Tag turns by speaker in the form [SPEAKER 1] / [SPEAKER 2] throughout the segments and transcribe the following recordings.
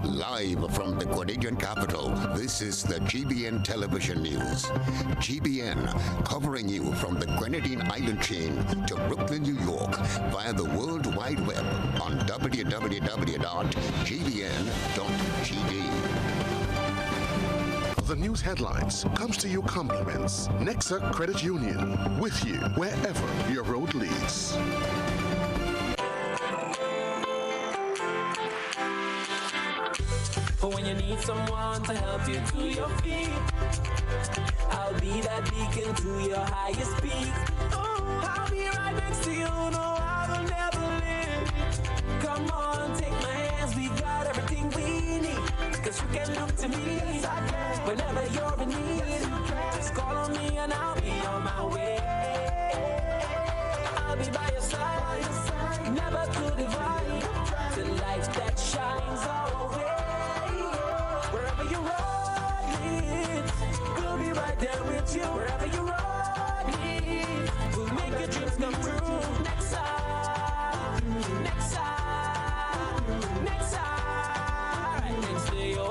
[SPEAKER 1] Live from the Grenadian capital, this is the GBN Television News. GBN, covering you from the Grenadine Island chain to Brooklyn, New York, via the World Wide Web on www.gbn.gd.
[SPEAKER 2] The news headlines comes to you compliments Nexa Credit Union, with you wherever your road leads.
[SPEAKER 3] For when you need someone to help you to your feet, I'll be that beacon to your highest peak. Oh, I'll be right next to you, no, I will never leave. Come on, take my hands, we got everything we need. Cause you can look to me whenever you're in need. Just call on me and I'll be on my way. I'll be by your side, never to divide. The light that shines our way. Wherever you road leads, we'll be right there with you. Wherever you road leads, we'll make your dreams come true. Next side, next side, next side, right next to you.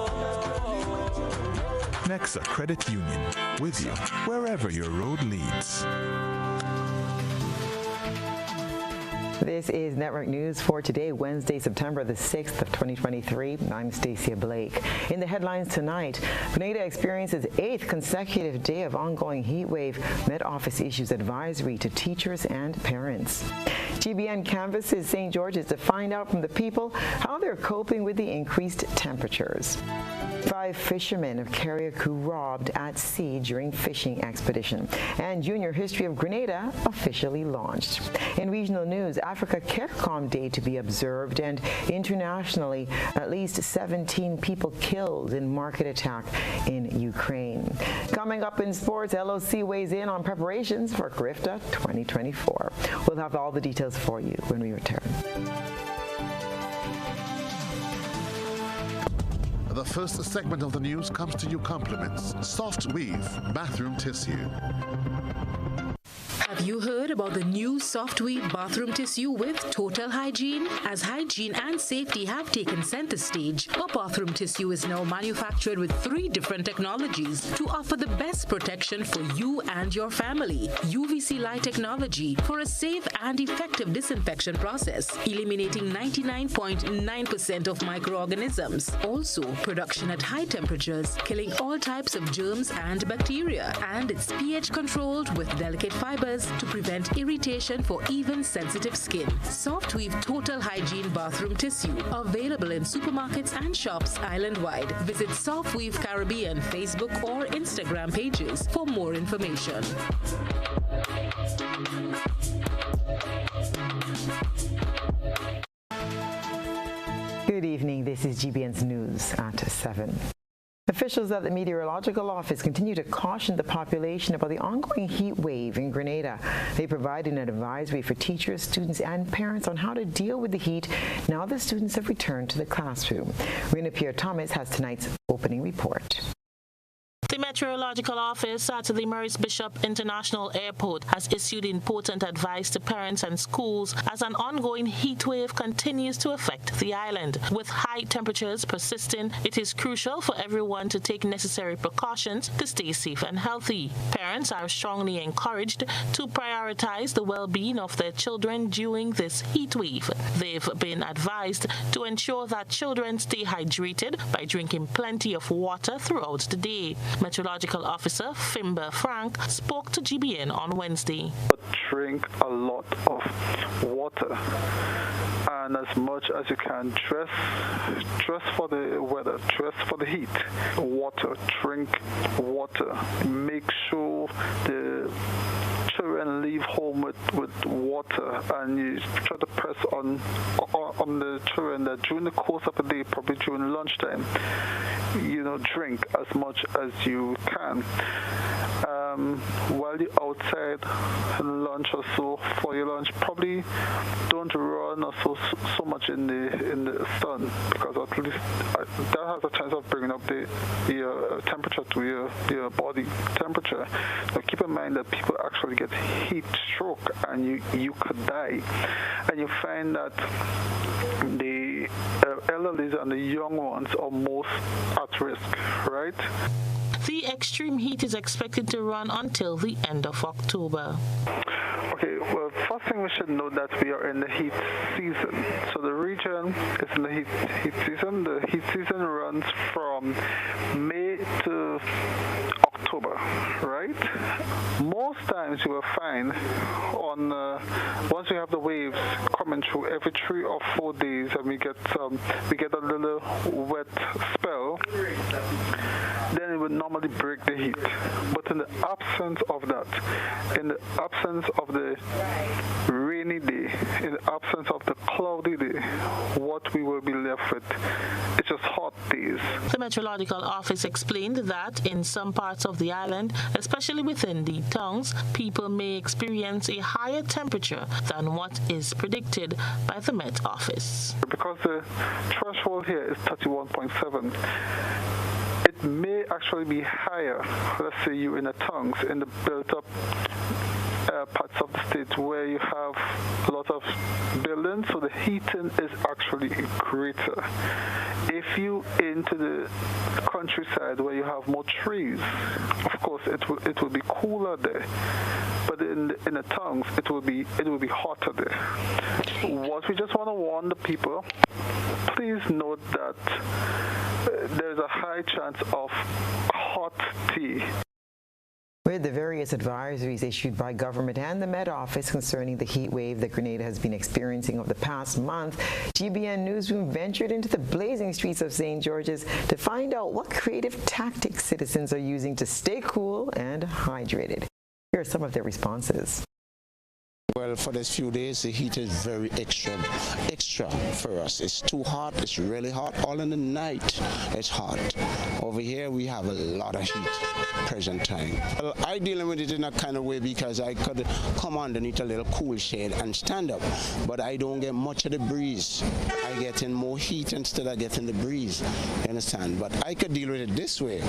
[SPEAKER 4] Nexa Credit Union, with you wherever your road leads.
[SPEAKER 5] This is Network News for today, Wednesday, September the 6th of 2023. I'm Stasia Blake. In the headlines tonight, Grenada experiences 8th consecutive day of ongoing heat wave. Met Office issues advisory to teachers and parents. GBN canvasses St. George's to find out from the people how they're coping with the increased temperatures. 5 fishermen of Carriacou robbed at sea during fishing expedition. And Junior History of Grenada officially launched. In regional news, Africa CARICOM Day to be observed, and internationally, at least 17 people killed in market attack in Ukraine. Coming up in sports, LOC weighs in on preparations for GRIFTA 2024. We'll have all the details for you when we return.
[SPEAKER 2] The first segment of the news comes to you compliments Soft Weave Bathroom Tissue.
[SPEAKER 6] Have you heard about the new Soft Weave bathroom tissue with total hygiene? As hygiene and safety have taken center stage, our bathroom tissue is now manufactured with 3 different technologies to offer the best protection for you and your family. UVC light technology for a safe and effective disinfection process, eliminating 99.9% of microorganisms. Also, production at high temperatures, killing all types of germs and bacteria. And it's pH controlled with delicate fibers to prevent irritation for even sensitive skin. Soft Weave Total Hygiene Bathroom Tissue, available in supermarkets and shops island-wide. Visit Soft Weave Caribbean Facebook or Instagram pages for more information.
[SPEAKER 5] Good evening. This is GBN's News at 7. Officials at the Meteorological Office continue to caution the population about the ongoing heat wave in Grenada. They provide an advisory for teachers, students, and parents on how to deal with the heat now the students have returned to the classroom. Rena Pierre-Thomas has tonight's opening report.
[SPEAKER 7] The Meteorological Office at the Maurice Bishop International Airport has issued important advice to parents and schools as an ongoing heat wave continues to affect the island. With high temperatures persisting, it is crucial for everyone to take necessary precautions to stay safe and healthy. Parents are strongly encouraged to prioritize the well-being of their children during this heat wave. They've been advised to ensure that children stay hydrated by drinking plenty of water throughout the day. Meteorological Officer Fimber Frank spoke to GBN on Wednesday.
[SPEAKER 8] Drink a lot of water, and as much as you can, dress for the weather, dress for the heat. Water, drink water. Make sure the children leave home with water, and you try to press on the children that during the course of the day, probably during lunchtime, drink as much as you can. While you're outside lunch or so, for your lunch, probably don't run or so much in the sun, because at least that has a chance of bringing up your temperature to your body temperature. Now keep in mind that people actually get heat stroke, and you could die. And you find that the the elderly and the young ones are most at risk, right?
[SPEAKER 7] The extreme heat is expected to run until the end of October.
[SPEAKER 8] Okay, well, first thing we should know that we are in the heat season. So the region is in the heat season. The heat season runs from May to October, right? Most times you will find once we have the waves coming through every 3 or 4 days, and we get a little wet spell, then it would normally break the heat. But in the absence of that, in the absence of the rainy day, in the absence of the cloudy day, what we will be left with is just hot days.
[SPEAKER 7] The Meteorological Office explained that in some parts of the island, especially within the tongues, people may experience a higher temperature than what is predicted by the Met Office.
[SPEAKER 8] Because the threshold here is 31.7, it may actually be higher. Let's say you in the tongues, in the built-up parts of the state where you have a lot of buildings, so the heating is actually greater. If you into the countryside where you have more trees, of course it will be cooler there. But in the tongues, it will be hotter there. What we just want to warn the people, please note that there's a high chance of hot tea.
[SPEAKER 5] With the various advisories issued by government and the Met Office concerning the heat wave that Grenada has been experiencing over the past month, GBN Newsroom ventured into the blazing streets of St. George's to find out what creative tactics citizens are using to stay cool and hydrated. Here are some of their responses.
[SPEAKER 9] Well, for these few days, the heat is very extra for us. It's too hot, it's really hot. All in the night, it's hot. Over here, we have a lot of heat present time. Well, I deal with it in a kind of way because I could come underneath a little cool shade and stand up, but I don't get much of the breeze. I get in more heat instead of getting the breeze, you understand? But I could deal with it this way,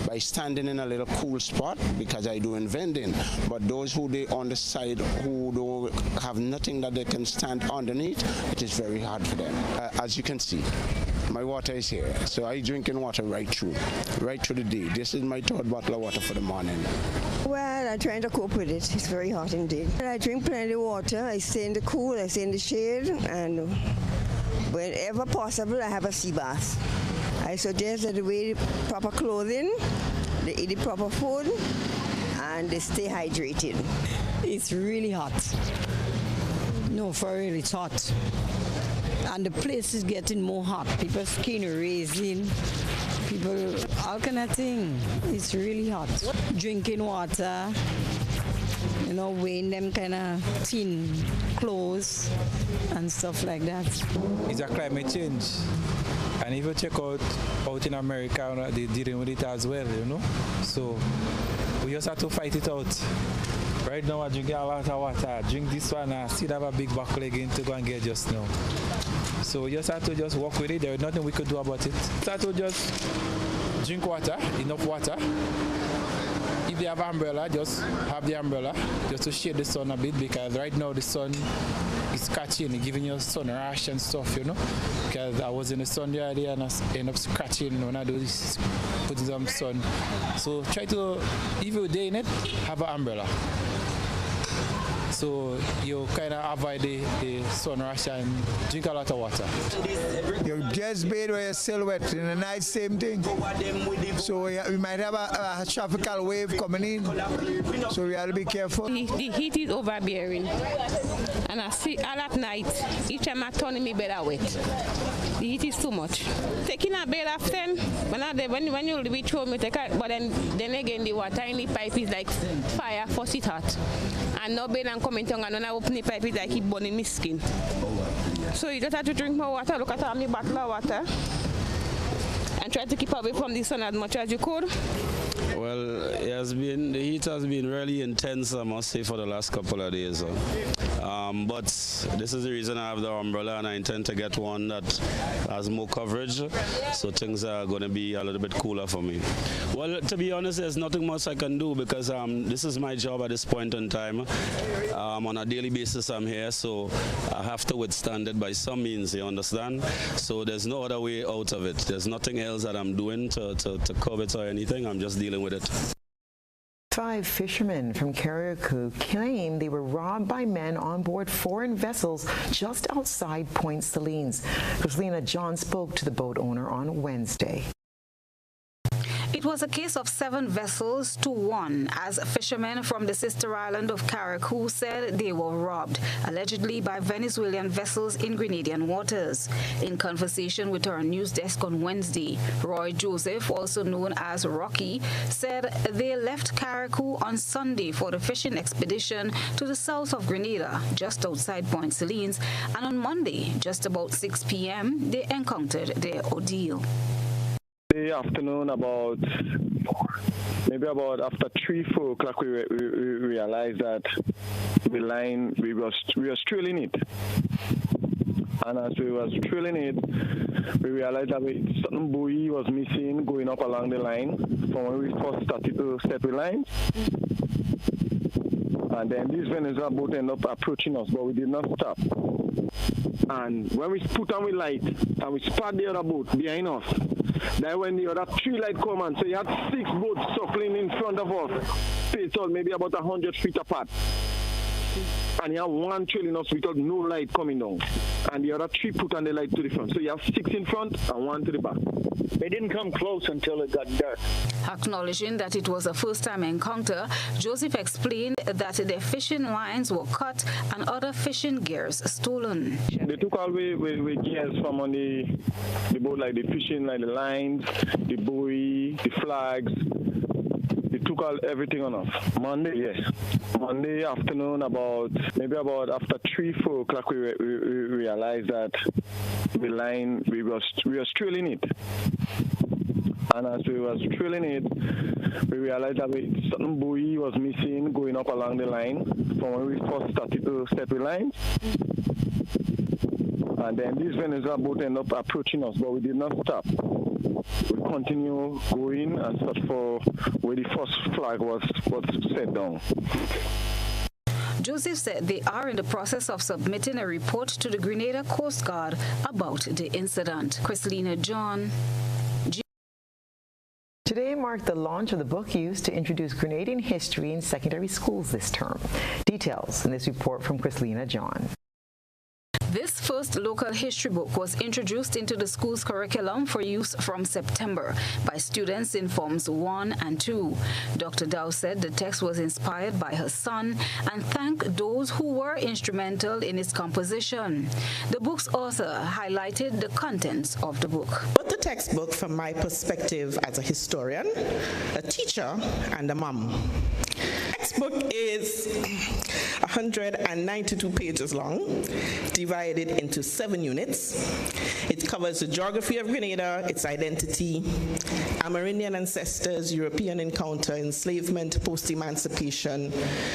[SPEAKER 9] by standing in a little cool spot because I do in vending. But those who they on the side who don't have nothing that they can stand underneath, it is very hard for them. As you can see, my water is here, so I drinking water right through the day. This is my 3rd bottle of water for the morning.
[SPEAKER 10] Well, I'm trying to cope with it. It's very hot indeed. I drink plenty of water. I stay in the cool, I stay in the shade, and whenever possible, I have a sea bath. I suggest that they wear proper clothing, they eat the proper food, and they stay hydrated.
[SPEAKER 11] It's really hot. No, for real, it's hot. And the place is getting more hot. People's skin raising, people, all kind of thing. It's really hot. Drinking water, you know, wearing them kind of thin clothes and stuff like that.
[SPEAKER 12] It's a climate change. And if you check out in America, they're dealing with it as well, you know. So we just have to fight it out. Right now I drink a lot of water. Drink this one and still have a big back leg in to go and get just now. So we just have to just walk with it. There is nothing we could do about it. So have to just drink water, enough water. If they have an umbrella, just have the umbrella just to shade the sun a bit, because right now the sun is catching, giving you sun rash and stuff, you know. Because I was in the sun the other day and I end up scratching when I do this, put some sun. So try to, if you're day in it, have an umbrella. So you kind of avoid the sun rash and drink a lot of water.
[SPEAKER 13] You just bathe where you're still wet. In the night, same thing. So we might have a tropical wave coming in. So we have to be careful.
[SPEAKER 14] The heat is overbearing. And I see all at night, each time I turn in my bed, I wet. The heat is too much. Taking a bed often, when you reach home, you take it, but then again, the water in the pipe is like fire, first it hot. And no bed and coming down, and when I open the pipe, it's like keep burning my skin. So you just have to drink more water, look at my bottle of water, and try to keep away from the sun as much as you could.
[SPEAKER 15] Well, the heat has been really intense, I must say, for the last couple of days. But this is the reason I have the umbrella, and I intend to get one that has more coverage, so things are going to be a little bit cooler for me. Well, to be honest, there's nothing much I can do because this is my job at this point in time. On a daily basis I'm here, so I have to withstand it by some means, you understand? So there's no other way out of it. There's nothing else that I'm doing to curb it or anything. I'm just dealing with it.
[SPEAKER 5] 5 fishermen from Carriacou claim they were robbed by men on board foreign vessels just outside Point Salines. Christina John spoke to the boat owner on Wednesday.
[SPEAKER 16] It was a case of 7 vessels to 1, as fishermen from the sister island of Carriacou said they were robbed, allegedly by Venezuelan vessels in Grenadian waters. In conversation with our news desk on Wednesday, Roy Joseph, also known as Rocky, said they left Carriacou on Sunday for the fishing expedition to the south of Grenada, just outside Point Salines, and on Monday, just about 6 p.m., they encountered their ordeal.
[SPEAKER 8] The afternoon, maybe about after 3-4 o'clock, we realized that the line we was drilling it, and as we was drilling it, we realized that certain buoy was missing going up along the line from when we first started to set the line. And then this Venezuela boat ended up approaching us, but we did not stop. And when we put on the light and we spot the other boat behind us, then when the other 3 lights come on, so you had 6 boats circling in front of us, spaced out maybe about 100 feet apart. And you have 1 trailing us without no light coming down. And the other 3 put on the light to the front. So you have 6 in front and 1 to the back. They didn't come close until it got dark.
[SPEAKER 16] Acknowledging that it was a first-time encounter, Joseph explained that their fishing lines were cut and other fishing gears stolen.
[SPEAKER 8] They took all the gears from on the boat, like the fishing, like the lines, the buoy, the flags. They took everything on us. Monday, yes. Monday afternoon, maybe about after 3-4 o'clock, we realized that the line we was drilling it. And as we was drilling it, we realized that certain buoy was missing going up along the line from when we first started to set the line. And then this Venezuela boat ended up approaching us, but we did not stop. We continue going and search for where the first flag was set down.
[SPEAKER 16] Joseph said they are in the process of submitting a report to the Grenada Coast Guard about the incident. Christina John.
[SPEAKER 5] Today marked the launch of the book used to introduce Grenadian history in secondary schools this term. Details in this report from Christina John.
[SPEAKER 16] This first local history book was introduced into the school's curriculum for use from September by students in Forms 1 and 2. Dr. Dow said the text was inspired by her son and thanked those who were instrumental in its composition. The book's author highlighted the contents of the book.
[SPEAKER 17] But the textbook, from my perspective as a historian, a teacher, and a mom. The textbook is 192 pages long, divided into 7 units. It covers the geography of Grenada, its identity, Amerindian ancestors, European encounter, enslavement, post-emancipation,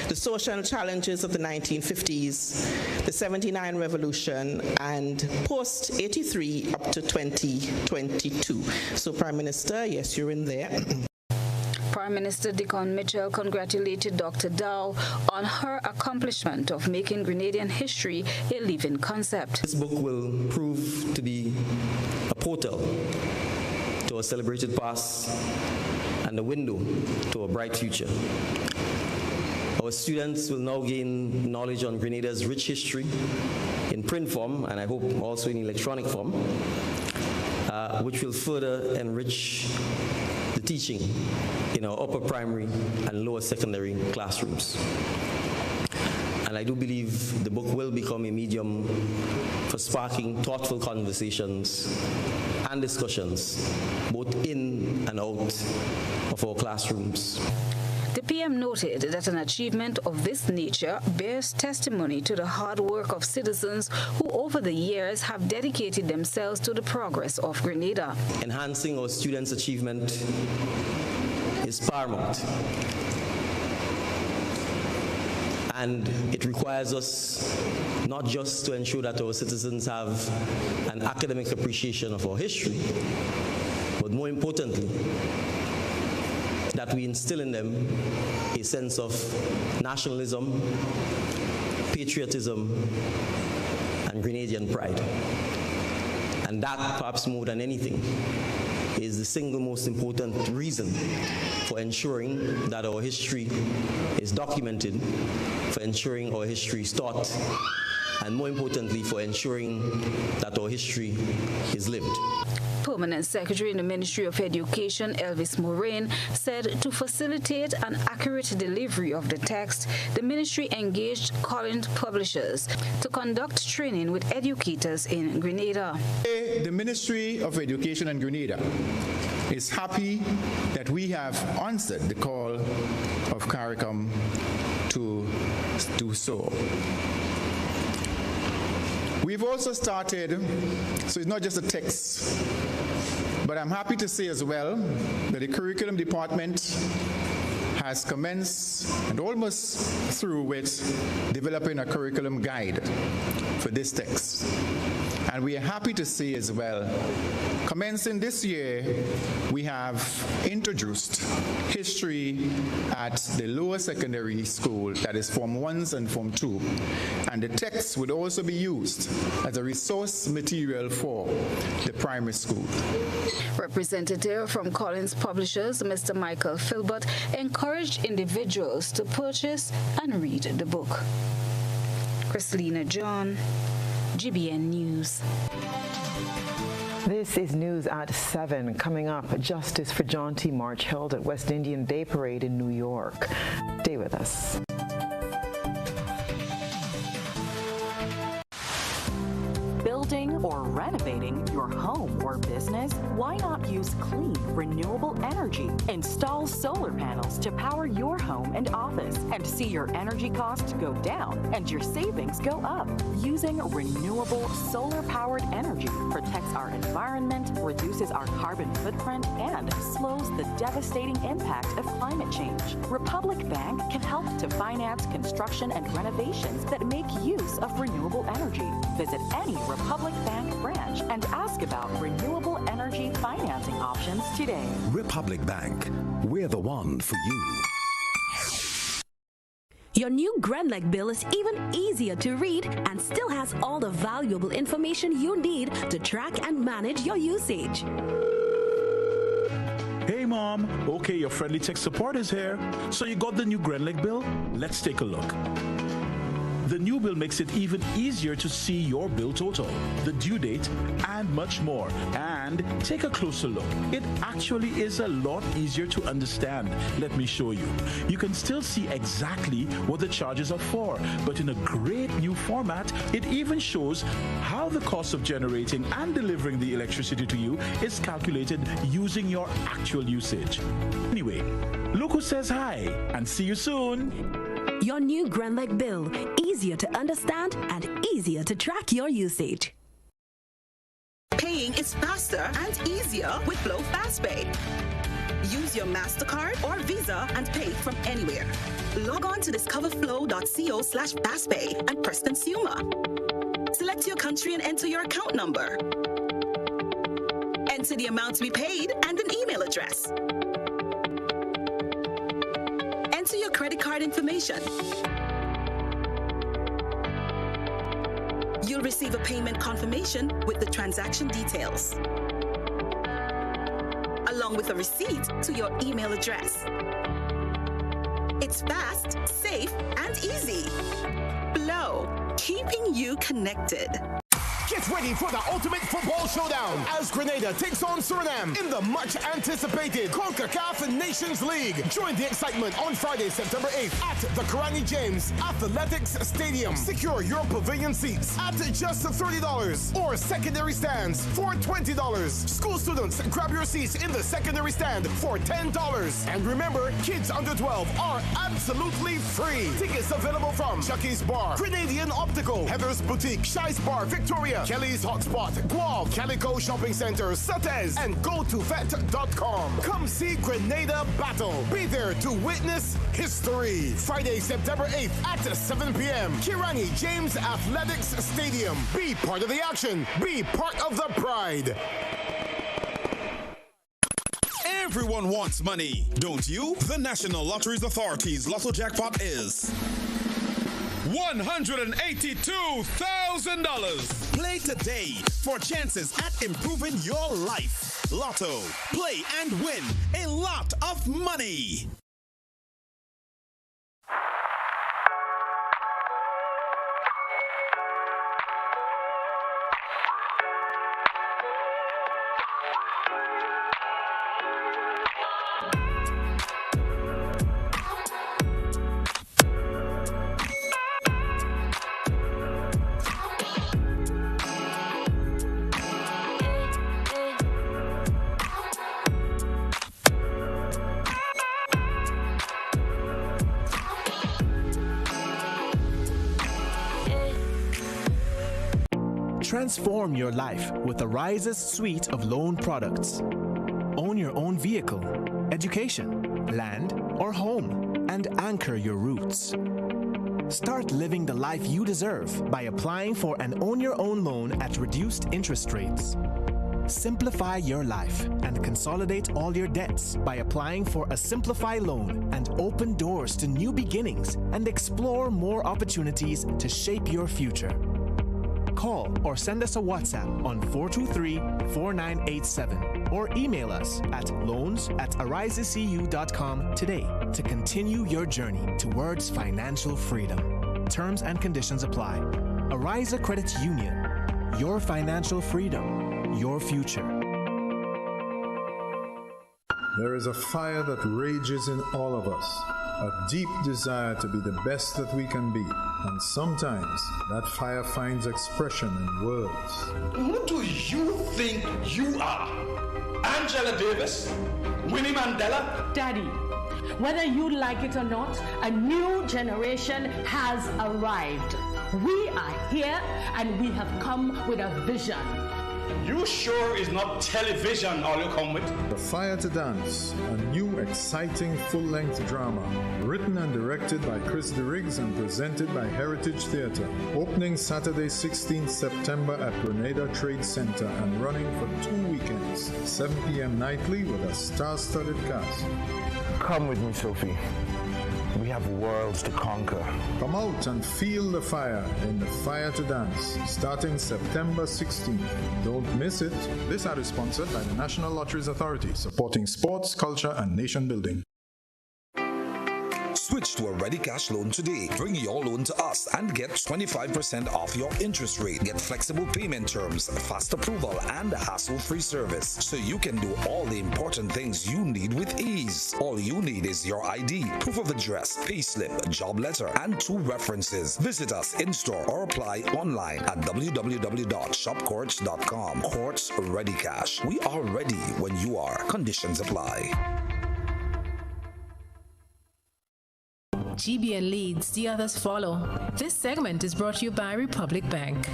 [SPEAKER 17] the social challenges of the 1950s, the 79 revolution, and post-83 up to 2022. So, Prime Minister, yes, you're in there.
[SPEAKER 16] Prime Minister Dickon Mitchell congratulated Dr. Dow on her accomplishment of making Grenadian history a living concept.
[SPEAKER 18] This book will prove to be a portal to a celebrated past and a window to a bright future. Our students will now gain knowledge on Grenada's rich history in print form, and I hope also in electronic form, which will further enrich the teaching in our upper primary and lower secondary classrooms. And I do believe the book will become a medium for sparking thoughtful conversations and discussions, both in and out of our classrooms.
[SPEAKER 16] The PM noted that an achievement of this nature bears testimony to the hard work of citizens who over the years have dedicated themselves to the progress of Grenada.
[SPEAKER 18] Enhancing our students' achievement is paramount. And it requires us not just to ensure that our citizens have an academic appreciation of our history, but more importantly, that we instill in them a sense of nationalism, patriotism, and Grenadian pride. And that, perhaps more than anything, is the single most important reason for ensuring that our history is documented, for ensuring our history is taught, and more importantly, for ensuring that our history is lived.
[SPEAKER 16] Permanent Secretary in the Ministry of Education, Elvis Moraine, said to facilitate an accurate delivery of the text, the ministry engaged Collins Publishers to conduct training with educators in Grenada.
[SPEAKER 19] The Ministry of Education in Grenada is happy that we have answered the call of CARICOM to do so. We've also started, so it's not just a text, but I'm happy to say as well that the curriculum department has commenced and almost through with developing a curriculum guide for this text. And we are happy to see as well, commencing this year, we have introduced history at the lower secondary school, that is Form 1s and Form 2. And the text would also be used as a resource material for the primary school.
[SPEAKER 16] Representative from Collins Publishers, Mr. Michael Filbert, encouraged individuals to purchase and read the book. Christelina John, GBN News.
[SPEAKER 5] This is news at 7. Coming up, Justice for John T. March held at West Indian Day Parade in New York. Stay with us.
[SPEAKER 20] Building or renovating your home or business? Why not use clean, renewable energy? Install solar panels to power your home and office and see your energy costs go down and your savings go up. Using renewable solar-powered energy protects our environment, reduces our carbon footprint, and slows the devastating impact of climate change. Republic Bank can help to finance construction and renovations that make use of renewable energy. Visit any Republic Bank branch and ask about renewable energy financing options today.
[SPEAKER 21] Republic Bank, we're the one for you.
[SPEAKER 22] Your new GrenLeg bill is even easier to read and still has all the valuable information you need to track and manage your usage.
[SPEAKER 4] Hey Mom, okay, your friendly tech support is here. So you got the new GrenLeg bill? Let's take a look. The new bill makes it even easier to see your bill total, the due date, and much more. And take a closer look. It actually is a lot easier to understand. Let me show you. You can still see exactly what the charges are for, but in a great new format, it even shows how the cost of generating and delivering the electricity to you is calculated using your actual usage. Anyway, look who says hi, and see you soon.
[SPEAKER 22] Your new GrenLeg bill, easier to understand and easier to track your usage.
[SPEAKER 23] Paying is faster and easier with Flow FastPay. Use your MasterCard or Visa and pay from anywhere. Log on to discoverflow.co/fastpay and press Consumer. Select your country and enter your account number. Enter the amount to be paid and an email address. Enter your credit card information. You'll receive a payment confirmation with the transaction details, along with a receipt to your email address. It's fast, safe, and easy. Flow, keeping you connected.
[SPEAKER 24] Get ready for the ultimate football showdown as Grenada takes on Suriname in the much-anticipated CONCACAF Nations League. Join the excitement on Friday, September 8th at the Karani James Athletics Stadium. Secure your pavilion seats at just $30 or secondary stands for $20. School students, grab your seats in the secondary stand for $10. And remember, kids under 12 are absolutely free. Tickets available from Chucky's Bar, Grenadian Optical, Heather's Boutique, Shi's Bar, Victoria, Kelly's Hotspot, Guelph, Calico Shopping Center, Sutez, and GoToVet.com. Come see Grenada Battle. Be there to witness history. Friday, September 8th at 7 p.m. Kirani James Athletics Stadium. Be part of the action. Be part of the pride.
[SPEAKER 1] Everyone wants money, don't you? The National Lotteries Authority's Lotto Jackpot is $182,000. Play today for chances at improving your life. Lotto. Play and win a lot of money.
[SPEAKER 2] Transform your life with Arise's suite of loan products. Own your own vehicle, education, land, or home, and anchor your roots. Start living the life you deserve by applying for an Own Your Own loan at reduced interest rates. Simplify your life and consolidate all your debts by applying for a Simplify loan and open doors to new beginnings and explore more opportunities to shape your future. Call or send us a WhatsApp on 423-4987 or email us at loans@arisecu.com today to continue your journey towards financial freedom. Terms and conditions apply. Arise Credit Union. Your financial freedom. Your future.
[SPEAKER 3] There is a fire that rages in all of us, a deep desire to be the best that we can be. And sometimes that fire finds expression in words.
[SPEAKER 6] Who do you think you are? Angela Davis? Winnie Mandela?
[SPEAKER 25] Daddy, whether you like it or not, a new generation has arrived. We are here and we have come with a vision.
[SPEAKER 6] You sure is not television all you come with?
[SPEAKER 3] The Fire to Dance, a new exciting full-length drama, written and directed by Chris DeRiggs and presented by Heritage Theatre. Opening Saturday 16th September at Grenada Trade Center and running for 2 weekends, 7 p.m. nightly with a star-studded cast.
[SPEAKER 26] Come with me, Sophie. We have worlds to conquer.
[SPEAKER 3] Come out and feel the fire in the Fire to Dance, starting September 16th. Don't miss it. This ad is sponsored by the National Lotteries Authority, supporting sports, culture, and nation building.
[SPEAKER 27] Switch to a Ready Cash loan today. Bring your loan to us and get 25% off your interest rate. Get flexible payment terms, fast approval, and hassle-free service, so you can do all the important things you need with ease. All you need is your ID, proof of address, payslip, job letter, and 2 references. Visit us in-store or apply online at www.shopcourts.com. Courts Ready Cash. We are ready when you are. Conditions apply.
[SPEAKER 28] GBN leads, the others follow. This segment is brought to you by Republic Bank.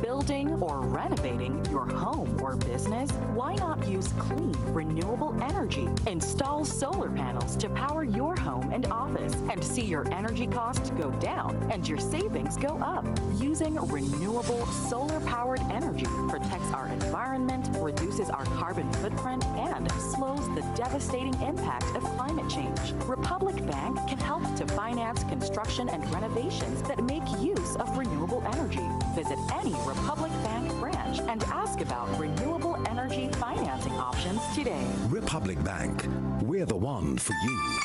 [SPEAKER 20] Building or renovating your home or business? Why not use clean, renewable energy? Install solar panels to power your home and office and see your energy costs go down and your savings go up. Using renewable solar-powered energy protects our environment, reduces our carbon footprint, and slows the devastating impact of climate change. Republic Bank can help to finance construction and renovations that make use of renewable energy. Visit any Republic Bank branch and ask about renewable energy financing options today.
[SPEAKER 21] Republic Bank, we're the one for you.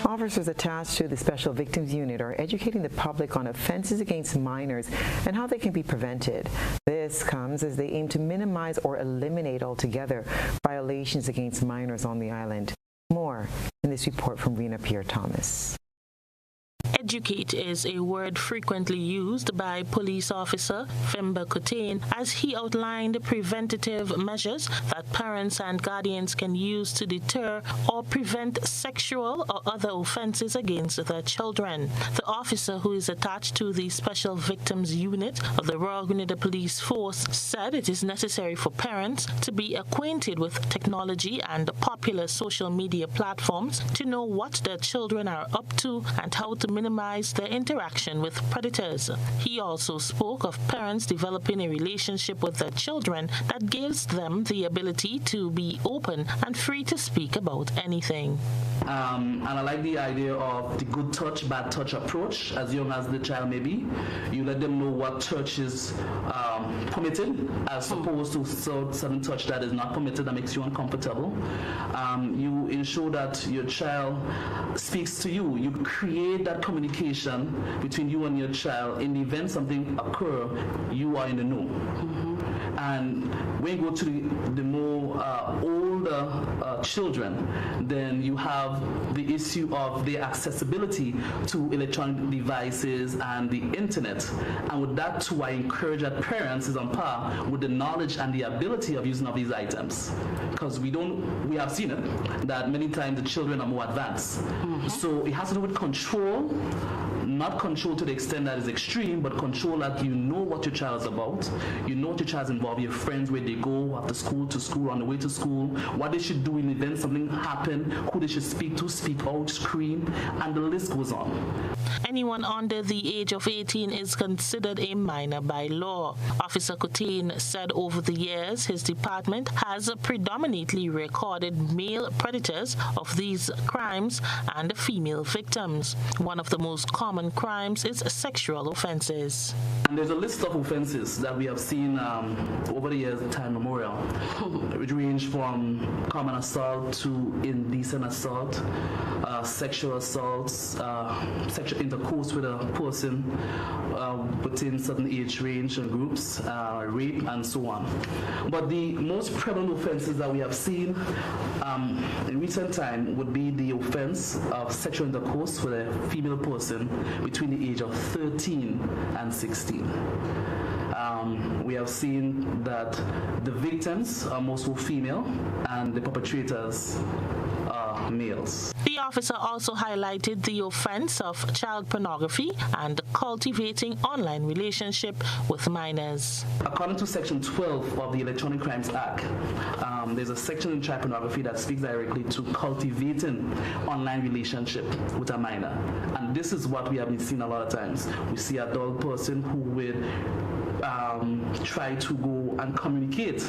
[SPEAKER 5] Officers attached to the Special Victims Unit are educating the public on offenses against minors and how they can be prevented. This comes as they aim to minimize or eliminate altogether violations against minors on the island. More in this report from Rena Pierre-Thomas.
[SPEAKER 7] Educate is a word frequently used by police officer Femba Kutain as he outlined preventative measures that parents and guardians can use to deter or prevent sexual or other offenses against their children. The officer, who is attached to the Special Victims Unit of the Royal Grenada Police Force, said it is necessary for parents to be acquainted with technology and popular social media platforms to know what their children are up to and how to minimize their interaction with predators. He also spoke of parents developing a relationship with their children that gives them the ability to be open and free to speak about anything.
[SPEAKER 9] And I like the idea of the good touch, bad touch approach. As young as the child may be, you let them know what touch is permitted as opposed to certain touch that is not permitted that makes you uncomfortable. You ensure that your child speaks to you. You create that communication between you and your child. In the event something occur, you are in the know. And when you go to the more older children, then you have the issue of their accessibility to electronic devices and the internet. And with that too, I encourage that parents is on par with the knowledge and the ability of using of these items. Because we have seen it, that many times the children are more advanced. So it has to do with control. Not control to the extent that is extreme, but control that you know what your child is about, you know what your child's involved, your friends, where they go after school to school, on the way to school, what they should do in the event something happen, who they should speak to, speak out, scream, and the list goes on.
[SPEAKER 7] Anyone under the age of 18 is considered a minor by law. Officer Kutain said over the years his department has predominantly recorded male predators of these crimes and female victims. One of the most common crimes is sexual offenses.
[SPEAKER 9] And there's a list of offenses that we have seen over the years, time memorial, which range from common assault to indecent assault, sexual assaults, sexual intercourse with a person within certain age range and groups, rape, and so on. But the most prevalent offenses that we have seen in recent time would be the offense of sexual intercourse with a female person between the age of 13 and 16. We have seen that the victims are mostly female and the perpetrators are males.
[SPEAKER 7] The officer also highlighted the offense of child pornography and cultivating online relationship with minors.
[SPEAKER 9] According to Section 12 of the Electronic Crimes Act, there's a section in child pornography that speaks directly to cultivating online relationship with a minor. And this is what we have been seeing a lot of times. We see an adult person who would try to go and communicate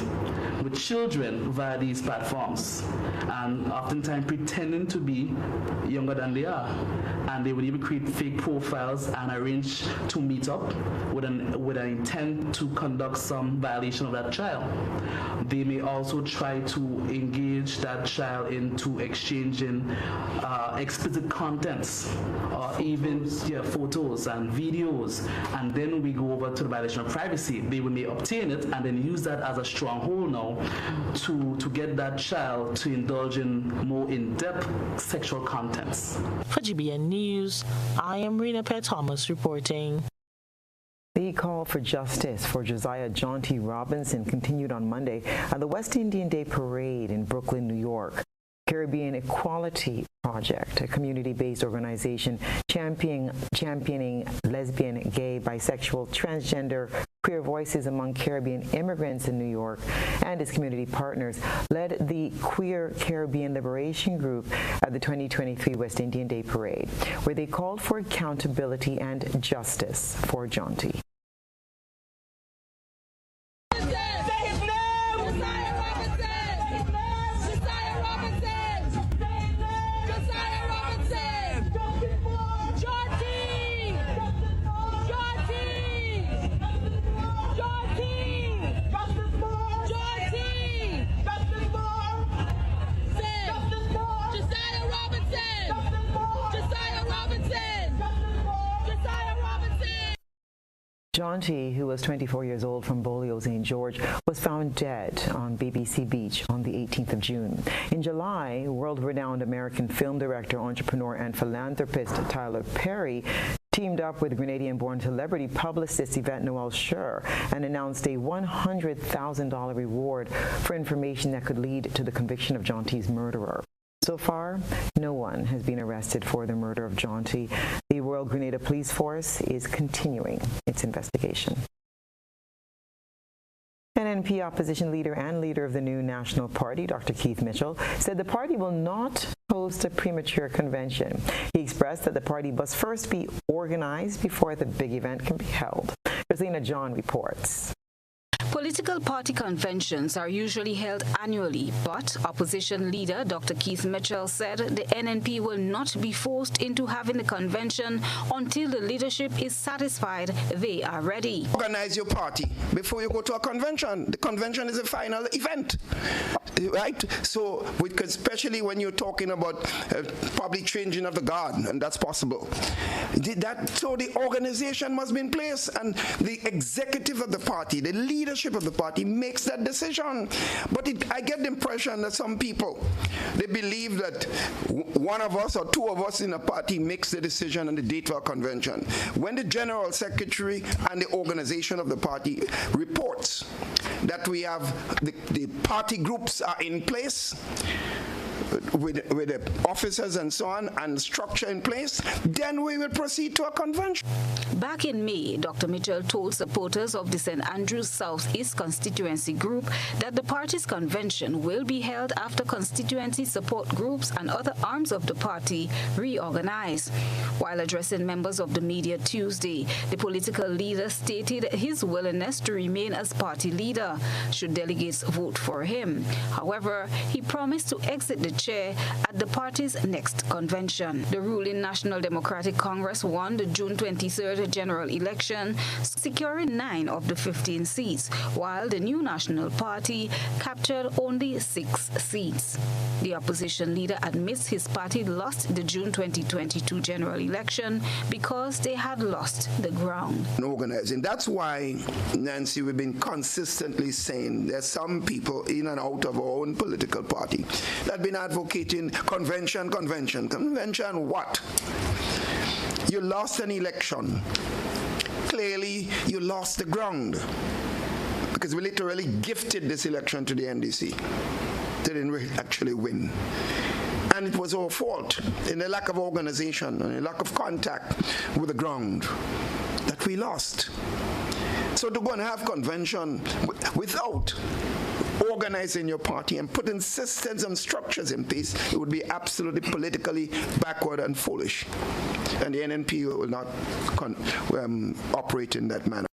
[SPEAKER 9] with children via these platforms, and oftentimes pretending to be younger than they are. And they would even create fake profiles and arrange to meet up with an intent to conduct some violation of that child. They may also try to engage that child into exchanging explicit contents or even photos and videos, and then we go over to the violation of privacy. They may obtain it and then use that as a stronghold now to get that child to indulge in more in-depth sexual contents.
[SPEAKER 7] For GBN News, I am Rena Pear Thomas reporting.
[SPEAKER 5] The call for justice for Josiah John T. Robinson continued on Monday at the West Indian Day Parade in Brooklyn, New York. Caribbean Equality Project, a community-based organization championing lesbian, gay, bisexual, transgender, queer voices among Caribbean immigrants in New York and its community partners, led the Queer Caribbean Liberation Group at the 2023 West Indian Day Parade, where they called for accountability and justice for John T. John T., who was 24 years old from Bolio, St. George, was found dead on BBC Beach on the 18th of June. In July, world-renowned American film director, entrepreneur, and philanthropist Tyler Perry teamed up with Grenadian-born celebrity publicist Yvette Noel Schur and announced a $100,000 reward for information that could lead to the conviction of John T.'s murderer. So far, no one has been arrested for the murder of John T. The Royal Grenada Police Force is continuing its investigation. NNP opposition leader and leader of the new National Party, Dr. Keith Mitchell, said the party will not host a premature convention. He expressed that the party must first be organized before the big event can be held. Christina John reports.
[SPEAKER 16] Political party conventions are usually held annually, but opposition leader Dr. Keith Mitchell said the NNP will not be forced into having a convention until the leadership is satisfied they are ready.
[SPEAKER 6] Organize your party before you go to a convention. The convention is a final event, right? So, especially when you're talking about probably changing of the guard, and that's possible. So the organization must be in place, and the executive of the party, the leadership of the party makes that decision. But I get the impression that some people, they believe that one of us or two of us in a party makes the decision on the date of a convention. When the general secretary and the organization of the party reports that we have the party groups are in place, with the officers and so on and structure in place, then we will proceed to a convention.
[SPEAKER 16] Back in May, Dr. Mitchell told supporters of the St. Andrews South East constituency group that the party's convention will be held after constituency support groups and other arms of the party reorganize. While addressing members of the media Tuesday, the political leader stated his willingness to remain as party leader should delegates vote for him. However, he promised to exit the chair at the party's next convention. The ruling National Democratic Congress won the June 23rd general election, securing 9 of the 15 seats, while the new National Party captured only 6 seats. The opposition leader admits his party lost the June 2022 general election because they had lost the ground.
[SPEAKER 6] Organizing. That's why, Nancy, we've been consistently saying there's some people in and out of our own political party that have been advocating convention. Convention what? You lost an election. Clearly, you lost the ground because we literally gifted this election to the NDC. They didn't actually win. And it was our fault in the lack of organization and the lack of contact with the ground that we lost. So to go and have convention without organizing your party and putting systems and structures in place, it would be absolutely politically backward and foolish. And the NNP will not operate in that manner.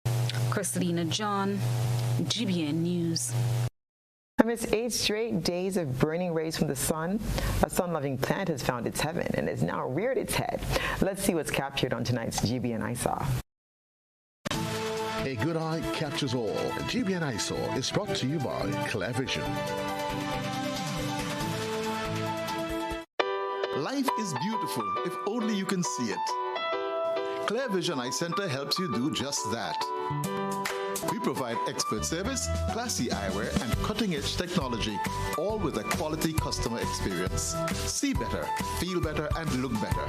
[SPEAKER 16] Christina John, GBN News.
[SPEAKER 5] Amidst 8 straight days of burning rays from the sun, a sun-loving plant has found its heaven and has now reared its head. Let's see what's captured on tonight's GBN ISAW.
[SPEAKER 8] A good eye captures all. GBN ISAW is brought to you by Clear Vision.
[SPEAKER 10] Life is beautiful if only you can see it. Clear Vision Eye Center helps you do just that. We provide expert service, classy eyewear, and cutting-edge technology, all with a quality customer experience. See better, feel better, and look better.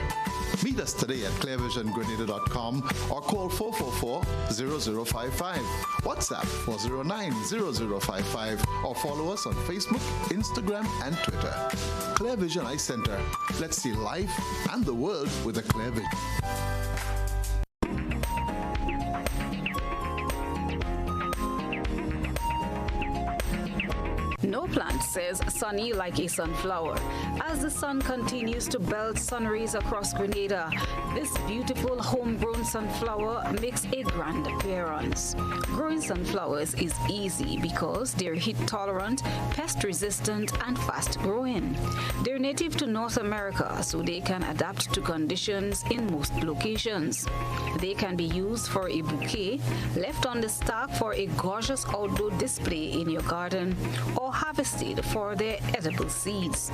[SPEAKER 10] Meet us today at clearvisiongrenada.com or call 444-0055, WhatsApp 409-0055, or follow us on Facebook, Instagram, and Twitter. Clear Vision Eye Center. Let's see life and the world with a clear vision.
[SPEAKER 16] No plant says sunny like a sunflower. As the sun continues to belt sun rays across Grenada, this beautiful homegrown sunflower makes a grand appearance. Growing sunflowers is easy because they're heat-tolerant, pest-resistant, and fast-growing. They're native to North America, so they can adapt to conditions in most locations. They can be used for a bouquet, left on the stalk for a gorgeous outdoor display in your garden, or harvested for their edible seeds.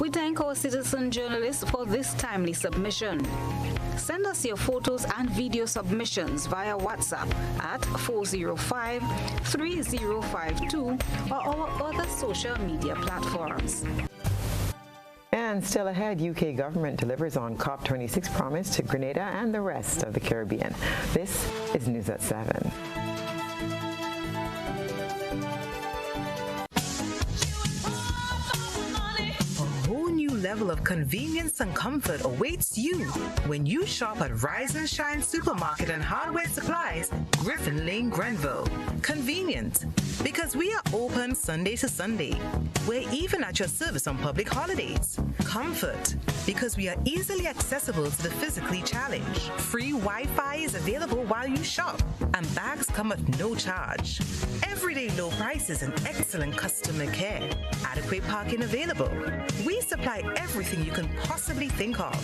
[SPEAKER 16] We thank our citizen journalists for this timely submission. Send us your photos and video submissions via WhatsApp at 405-3052 or our other social media platforms.
[SPEAKER 5] And still ahead, UK government delivers on COP26 promise to Grenada and the rest of the Caribbean. This is News at 7.
[SPEAKER 11] Level of convenience and comfort awaits you when you shop at Rise and Shine Supermarket and Hardware Supplies, Griffin Lane, Grenville. Convenient, because we are open Sunday to Sunday. We're even at your service on public holidays. Comfort, because we are easily accessible to the physically challenged. Free Wi-Fi is available while you shop, and bags come at no charge. Everyday low prices and excellent customer care. Adequate parking available. We supply everything you can possibly think of.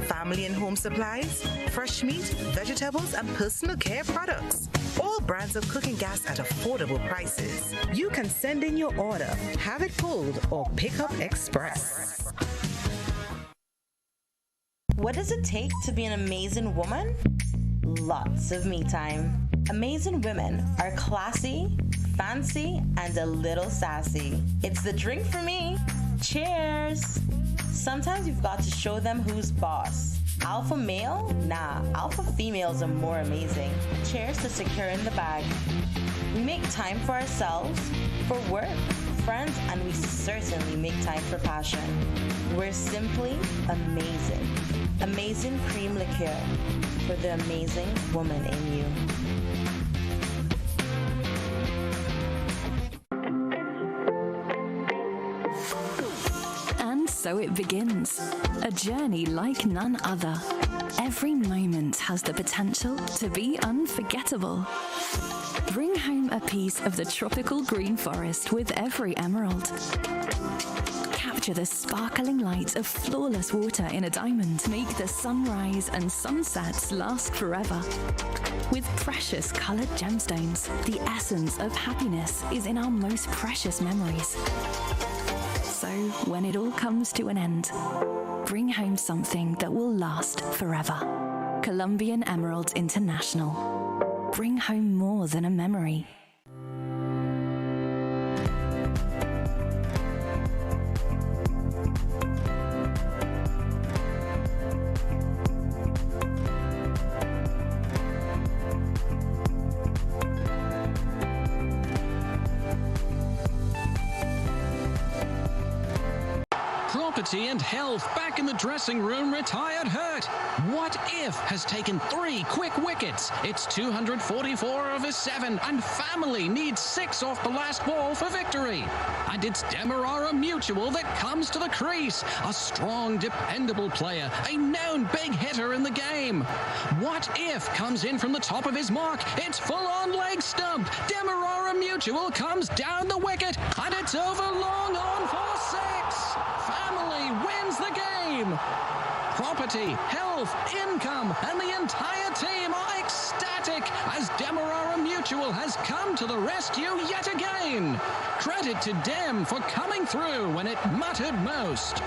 [SPEAKER 11] Family and home supplies, fresh meat, vegetables, and personal care products. All brands of cooking gas at affordable prices. You can send in your order, have it pulled, or pick up express.
[SPEAKER 12] What does it take to be an amazing woman? Lots of me time. Amazing women are classy, fancy, and a little sassy. It's the drink for me. Cheers! Sometimes you've got to show them who's boss. Alpha male? Nah, alpha females are more amazing. Cheers to securing the bag. We make time for ourselves, for work, friends, and we certainly make time for passion. We're simply amazing. Amazing cream liqueur for the amazing woman in you.
[SPEAKER 13] So it begins, a journey like none other. Every moment has the potential to be unforgettable. Bring home a piece of the tropical green forest with every emerald. Capture the sparkling light of flawless water in a diamond. Make the sunrise and sunsets last forever. With precious colored gemstones, the essence of happiness is in our most precious memories. So, when it all comes to an end, bring home something that will last forever. Colombian Emeralds International. Bring home more than a memory.
[SPEAKER 14] And health back in the dressing room. Retired hurt. What If has taken 3 quick wickets. It's 244 over 7, and family needs 6 off the last ball for victory. And it's Demerara Mutual that comes to the crease. A strong, dependable player, a known big hitter in the game. What If comes in from the top of his mark. It's full-on leg stump. Demerara Mutual comes down the wicket, and it's over long on for 6. Family wins the game. Property, health, income, and the entire team are ecstatic as Demerara Mutual has come to the rescue yet again. Credit to Dem for coming through when it mattered most.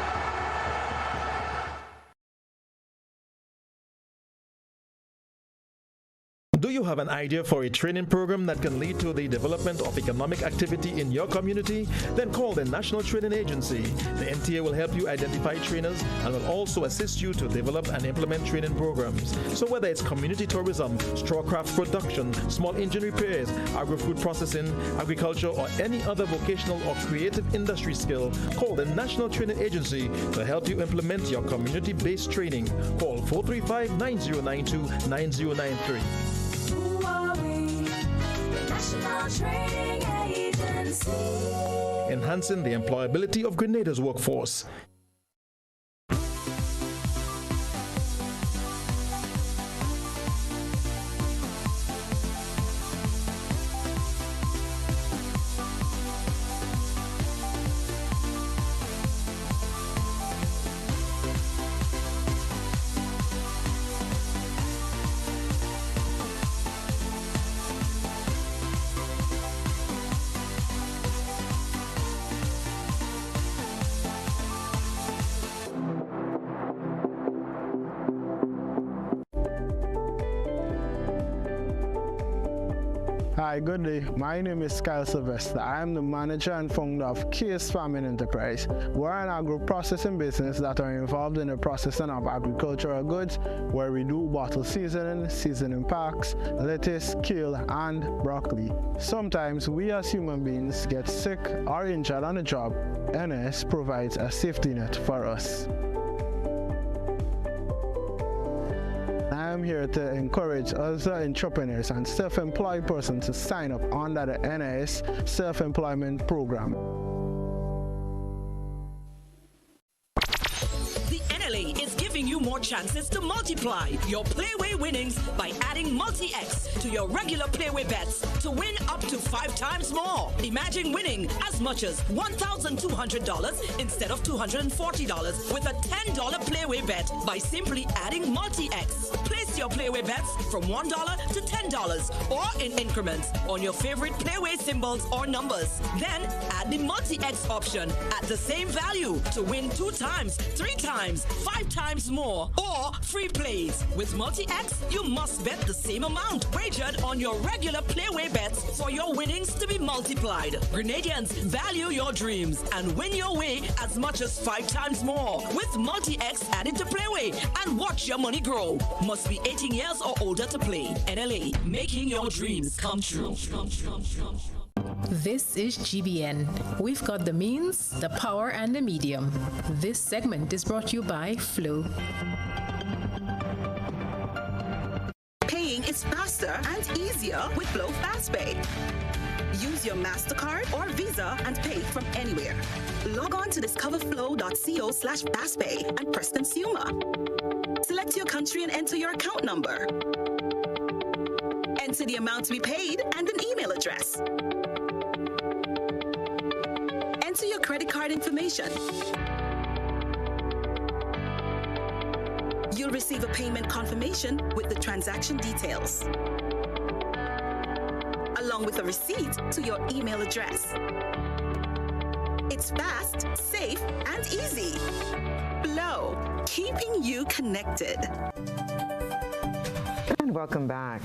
[SPEAKER 15] Do you have an idea for a training program that can lead to the development of economic activity in your community? Then call the National Training Agency. The NTA will help you identify trainers and will also assist you to develop and implement training programs. So whether it's community tourism, straw craft production, small engine repairs, agri-food processing, agriculture, or any other vocational or creative industry skill, call the National Training Agency to help you implement your community-based training. Call 435-9092-9093. Training Agency. Enhancing the employability of Grenada's workforce.
[SPEAKER 1] Hi, good day. My name is Kyle Sylvester. I am the manager and founder of Case Farming Enterprise. We're an agro-processing business that are involved in the processing of agricultural goods, where we do bottle seasoning packs, lettuce, kale, and broccoli. Sometimes we as human beings get sick or injured on the job. NS provides a safety net for us. I am here to encourage other entrepreneurs and self-employed persons to sign up under the NIS Self-Employment Program.
[SPEAKER 4] The NLA is giving you more chances to multiply your Playway winnings by adding Multi-X to your regular Playway bets to win up to 5 times more. Imagine winning as much as $1,200 instead of $240 with a $10 Playway bet by simply adding Multi-X. Place your Playway bets from $1 to $10 or in increments on your favorite Playway symbols or numbers. Then add the Multi-X option at the same value to win 2 times, 3 times, 5 times more, or free plays. With Multi-X, you must bet the same amount wagered on your regular Playway bets for your winnings to be multiplied. Grenadians, value your dreams and win your way as much as 5 times more with Multi-X added to Playway and watch your money grow. Must be 18 years or older to play. NLA, making your dreams come true.
[SPEAKER 28] This is GBN. We've got the means, the power, and the medium. This segment is brought to you by Flow.
[SPEAKER 17] Paying is faster and easier with Flow FastPay. Use your MasterCard or Visa and pay from anywhere. Log on to discoverflow.co/fastpay and press Consumer. Select your country and enter your account number. Enter the amount to be paid and an email address. Enter your credit card information. You'll receive a payment confirmation with the transaction details, along with a receipt to your email address. It's fast, safe, and easy. Flow, keeping you connected.
[SPEAKER 5] And welcome back.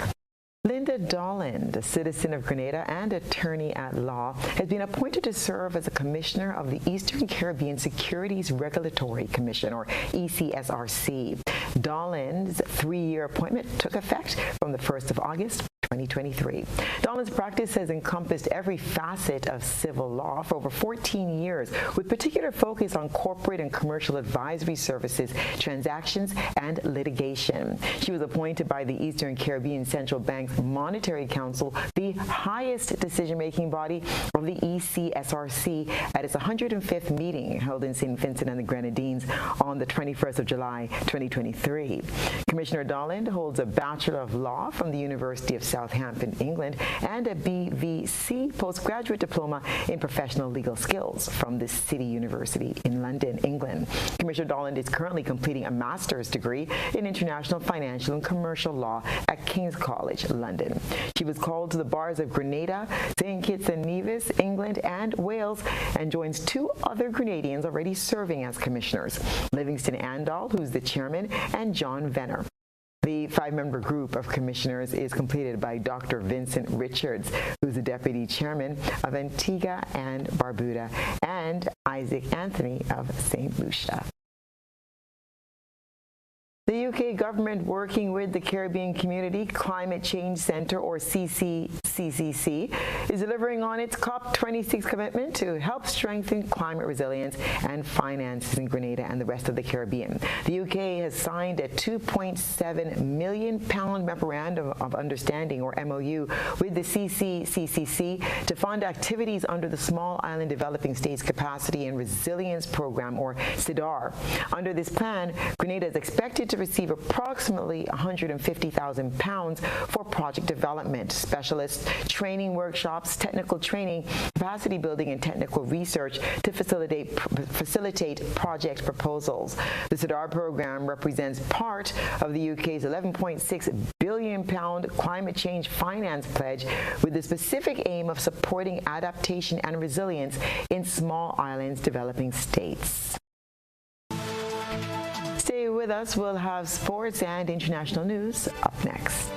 [SPEAKER 5] Linda Dolan, a citizen of Grenada and attorney at law, has been appointed to serve as a commissioner of the Eastern Caribbean Securities Regulatory Commission, or ECSRC. Dolan's 3-year appointment took effect from the 1st of August, 2023. Dolan's practice has encompassed every facet of civil law for over 14 years, with particular focus on corporate and commercial advisory services, transactions, and litigation. She was appointed by the Eastern Caribbean Central Bank's Monetary Council, the highest decision-making body of the ECSRC, at its 105th meeting held in St. Vincent and the Grenadines on the 21st of July, 2023. Commissioner Dolan holds a Bachelor of Law from the University of Southampton, England, and a BVc postgraduate diploma in professional legal skills from the City University in London, England. Commissioner Dolan is currently completing a master's degree in international financial and commercial law at King's College, London. She was called to the bars of Grenada, St. Kitts and Nevis, England, and Wales, and joins 2 other Grenadians already serving as commissioners, Livingston Andal, who's the chairman, and John Venner. The 5-member group of commissioners is completed by Dr. Vincent Richards, who's the deputy chairman of Antigua and Barbuda, and Isaac Anthony of St. Lucia. The UK government, working with the Caribbean Community Climate Change Centre, or CCC, is delivering on its COP26 commitment to help strengthen climate resilience and finances in Grenada and the rest of the Caribbean. The UK has signed a £2.7 million Memorandum of Understanding, or MOU, with the CCC to fund activities under the Small Island Developing States Capacity and Resilience Program, or SIDAR. Under this plan, Grenada is expected to receive approximately £150,000 for project development, specialist training workshops, technical training, capacity building, and technical research to facilitate project proposals. The SIDAR program represents part of the UK's £11.6 billion climate change finance pledge, with the specific aim of supporting adaptation and resilience in small islands developing states. Stay with us. We'll have sports and international news up next.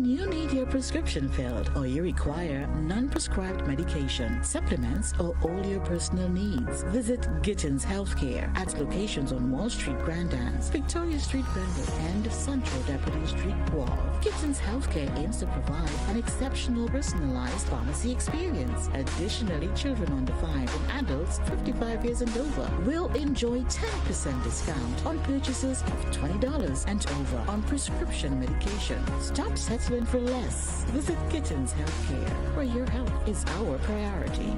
[SPEAKER 2] you need your prescription filled or you require non-prescribed medication, supplements, or all your personal needs, visit Gittins Healthcare at locations on Wall Street, Grand Anse, Victoria Street, Grenville, and Central Deputy Street, Wall. Gittins Healthcare aims to provide an exceptional personalized pharmacy experience. Additionally, children under 5 and adults 55 years and over will enjoy 10% discount on purchases of $20 and over on prescription medication. Stop settling for less. Visit Gittins Healthcare, where your health is our priority.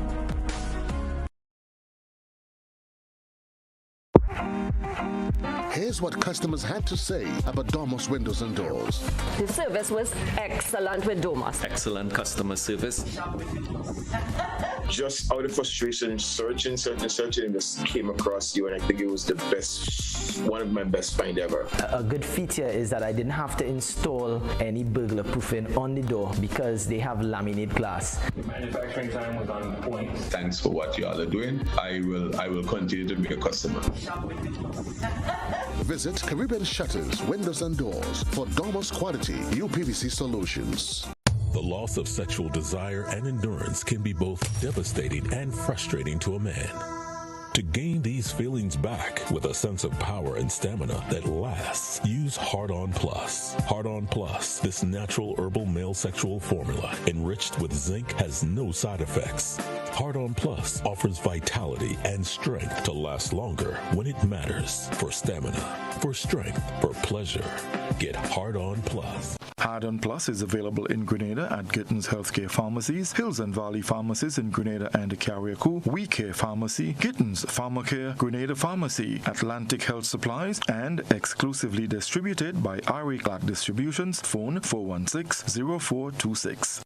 [SPEAKER 8] Here's what customers had to say about Domus Windows and Doors.
[SPEAKER 18] The service was excellent with Domus.
[SPEAKER 19] Excellent customer service.
[SPEAKER 22] Just out of frustration, searching, and just came across you, and I think it was the best, one of my best find ever.
[SPEAKER 23] A good feature is that I didn't have to install any burglar proofing on the door because they have laminate glass.
[SPEAKER 19] The manufacturing time was on point.
[SPEAKER 24] Thanks for what you all are doing. I will continue to be a customer.
[SPEAKER 8] Visit Caribbean Shutters, Windows and Doors for Domus quality UPVC solutions.
[SPEAKER 25] The loss of sexual desire and endurance can be both devastating and frustrating to a man. To gain these feelings back with a sense of power and stamina that lasts, use Hard On Plus. Hard On Plus, this natural herbal male sexual formula enriched with zinc, has no side effects. Hard On Plus offers vitality and strength to last longer when it matters. For stamina, for strength, for pleasure. Get Hard On Plus.
[SPEAKER 26] Hard On Plus is available in Grenada at Gittins Healthcare Pharmacies, Hills and Valley Pharmacies in Grenada and Carriacou, We Care Pharmacy, Gittins Pharmacare, Grenada Pharmacy, Atlantic Health Supplies, and exclusively distributed by R.A. Clark Distributions. Phone 416-0426.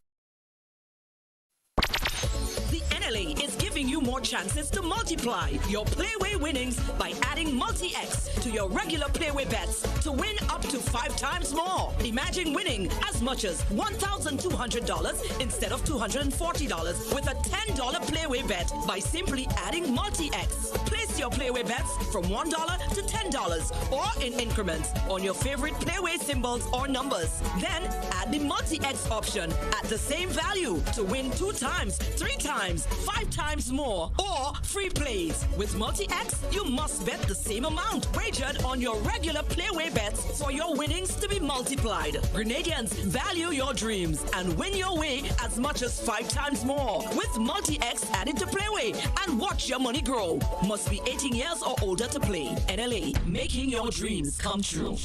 [SPEAKER 4] Is giving you more chances to multiply your Playway winnings by adding multi-X to your regular Playway bets to win up to 5 times more. Imagine winning as much as $1,200 instead of $240 with a $10 Playway bet by simply adding multi-X. Place your Playway bets from $1 to $10 or in increments on your favorite Playway symbols or numbers. Then add the multi-X option at the same value to win 2 times, 3 times, 5 times more, or free plays. With Multi-X, you must bet the same amount wagered on your regular Playway bets for your winnings to be multiplied. Grenadians, value your dreams and win your way as much as 5 times more with Multi-X added to Playway and watch your money grow. Must be 18 years or older to play. NLA, making your dreams come true.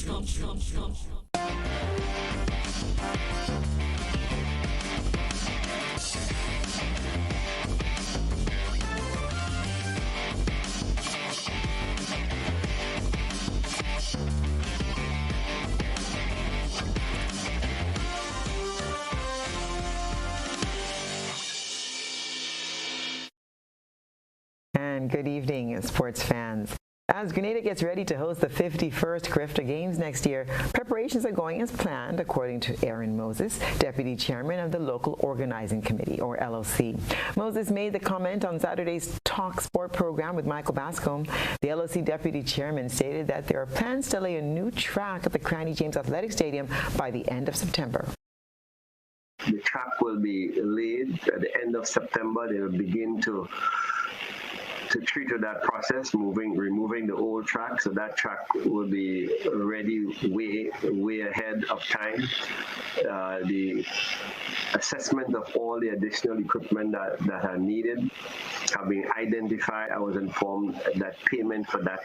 [SPEAKER 5] Good evening, sports fans. As Grenada gets ready to host the 51st Grifter Games next year, preparations are going as planned, according to Aaron Moses, Deputy Chairman of the Local Organizing Committee, or LOC. Moses made the comment on Saturday's Talk Sport program with Michael Bascombe. The LOC Deputy Chairman stated that there are plans to lay a new track at the Cranny James Athletic Stadium by the end of September.
[SPEAKER 29] The track will be laid at the end of September. They will begin to treat to that process, removing the old track, so that track will be ready way ahead of time. The assessment of all the additional equipment that are needed have been identified. I was informed that payment for that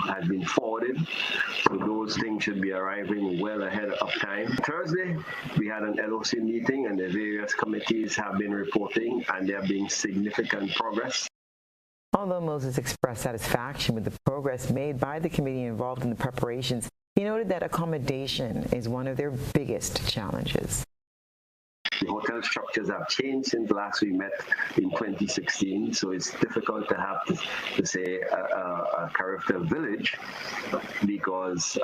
[SPEAKER 29] has been forwarded, so those things should be arriving well ahead of time. Thursday, we had an LOC meeting, and the various committees have been reporting, and there have been significant progress.
[SPEAKER 5] Although Moses expressed satisfaction with the progress made by the committee involved in the preparations, he noted that accommodation is one of their biggest challenges.
[SPEAKER 29] The hotel structures have changed since last we met in 2016, so it's difficult to have to say a character village, because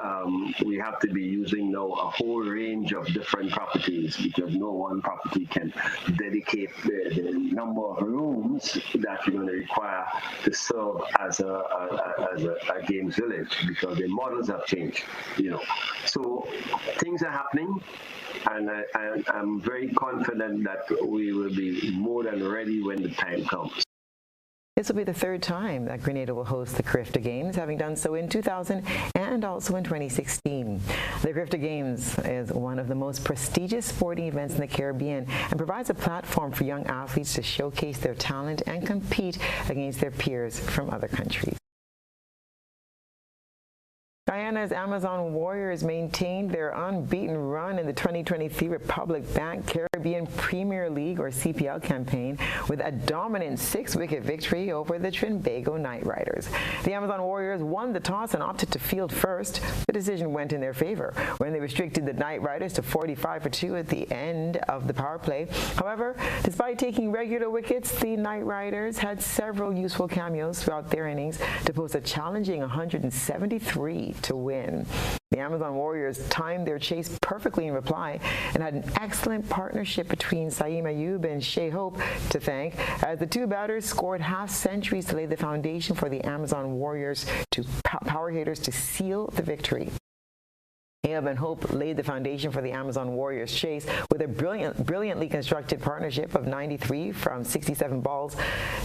[SPEAKER 29] we have to be using now a whole range of different properties, because no one property can dedicate the number of rooms that you're going to require to serve as a games village, because the models have changed, So things are happening, and I'm very confident that we will be more than ready when the time comes.
[SPEAKER 5] This will be the third time that Grenada will host the Carifta Games, having done so in 2000 and also in 2016. The Carifta Games is one of the most prestigious sporting events in the Caribbean and provides a platform for young athletes to showcase their talent and compete against their peers from other countries. Guyana's Amazon Warriors maintained their unbeaten run in the 2023 Republic Bank Caribbean Premier League, or CPL, campaign with a dominant 6-wicket victory over the Trinbago Knight Riders. The Amazon Warriors won the toss and opted to field first. The decision went in their favor when they restricted the Knight Riders to 45 for 2 at the end of the power play. However, despite taking regular wickets, the Knight Riders had several useful cameos throughout their innings to post a challenging 173 to win. The Amazon Warriors timed their chase perfectly in reply and had an excellent partnership between Saeem Ayub and Shea Hope to thank, as the two batters scored half centuries to lay the foundation for the Amazon Warriors to power hitters to seal the victory. Ayub and Hope laid the foundation for the Amazon Warriors chase with a brilliantly constructed partnership of 93 from 67 balls,